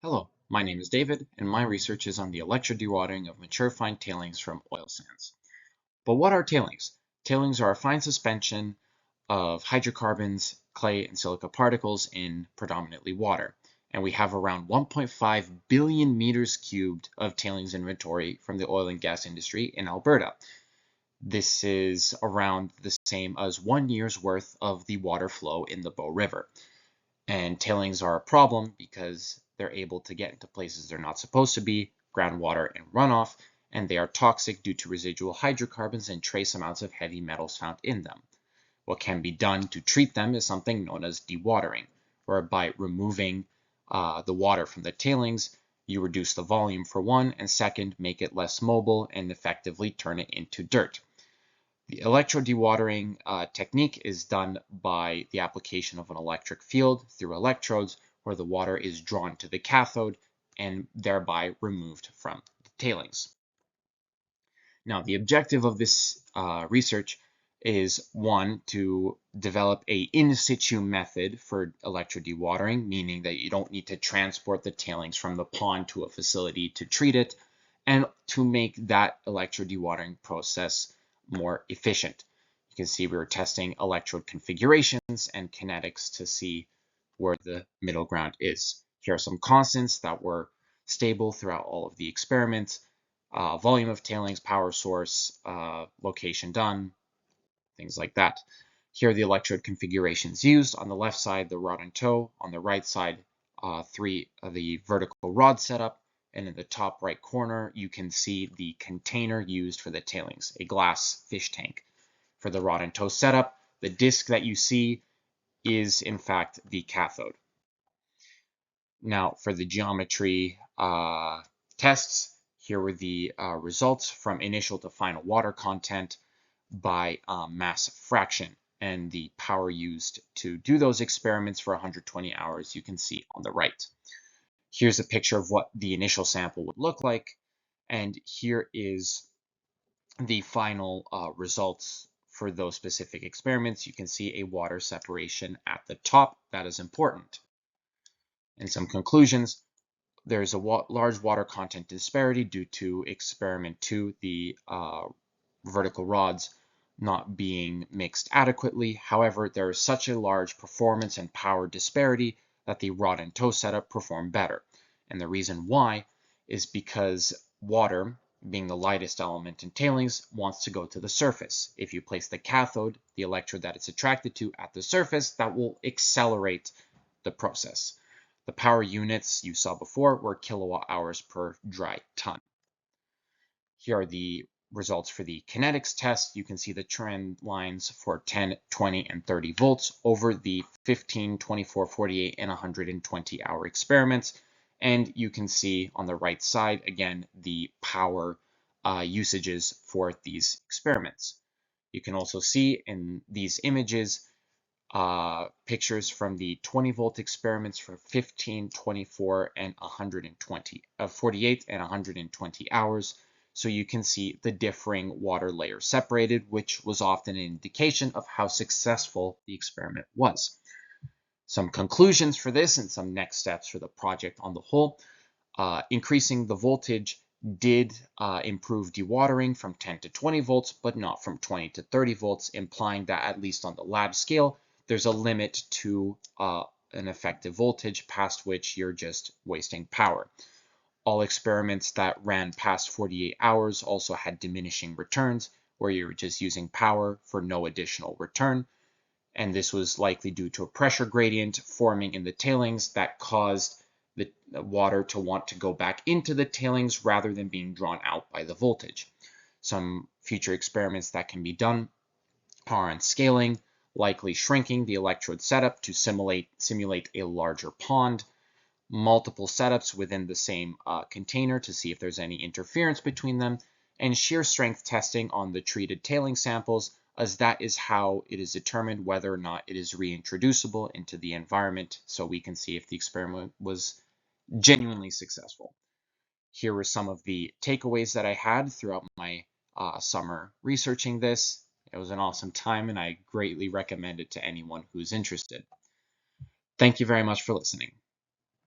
Hello, my name is David, and my research is on the electro-dewatering of mature fine tailings from oil sands. But what are tailings? Tailings are a fine suspension of hydrocarbons, clay, and silica particles in predominantly water. And we have around 1.5 billion meters cubed of tailings inventory from the oil and gas industry in Alberta. This is around the same as 1 year's worth of the water flow in the Bow River. And tailings are a problem because they're able to get into places they're not supposed to be, groundwater and runoff, and they are toxic due to residual hydrocarbons and trace amounts of heavy metals found in them. What can be done to treat them is something known as dewatering, where by removing the water from the tailings, you reduce the volume for one, and second, make it less mobile and effectively turn it into dirt. The electro-dewatering technique is done by the application of an electric field through electrodes where the water is drawn to the cathode and thereby removed from the tailings. Now, the objective of this research is one, to develop a in situ method for electro-dewatering, meaning that you don't need to transport the tailings from the pond to a facility to treat it, and to make that electro-dewatering process more efficient. You can see we were testing electrode configurations and kinetics to see where the middle ground is. Here are some constants that were stable throughout all of the experiments. Volume of tailings, power source, location done, things like that. Here are the electrode configurations used. On the left side, the rod and toe. On the right side, three of the vertical rod setup. And in the top right corner, you can see the container used for the tailings, a glass fish tank. For the rod and toe setup, the disc that you see is in fact the cathode. Now for the geometry tests, here were the results from initial to final water content by mass fraction, and the power used to do those experiments for 120 hours you can see on the right. Here's a picture of what the initial sample would look like, and here is the final results for those specific experiments. You can see a water separation at the top. That is important. And some conclusions. There's a large water content disparity due to experiment 2, the vertical rods not being mixed adequately. However, there is such a large performance and power disparity that the rod and toe setup performed better. And the reason why is because water, being the lightest element in tailings, wants to go to the surface. If you place the cathode, the electrode that it's attracted to, at the surface, that will accelerate the process. The power units you saw before were kilowatt hours per dry ton. Here are the results for the kinetics test. You can see the trend lines for 10, 20, and 30 volts over the 15, 24, 48, and 120 hour experiments. And you can see on the right side, again, the power usages for these experiments. You can also see in these images pictures from the 20 volt experiments for 15, 24, and 120, 48 and 120 hours. So you can see the differing water layers separated, which was often an indication of how successful the experiment was. Some conclusions for this and some next steps for the project on the whole. Increasing the voltage did improve dewatering from 10 to 20 volts, but not from 20 to 30 volts, implying that at least on the lab scale, there's a limit to an effective voltage past which you're just wasting power. All experiments that ran past 48 hours also had diminishing returns, where you're just using power for no additional return. And this was likely due to a pressure gradient forming in the tailings that caused the water to want to go back into the tailings rather than being drawn out by the voltage. Some future experiments that can be done are on scaling, likely shrinking the electrode setup to simulate a larger pond, multiple setups within the same container to see if there's any interference between them, and shear strength testing on the treated tailing samples, as that is how it is determined whether or not it is reintroducible into the environment, so we can see if the experiment was genuinely successful. Here were some of the takeaways that I had throughout my summer researching this. It was an awesome time, and I greatly recommend it to anyone who's interested. Thank you very much for listening.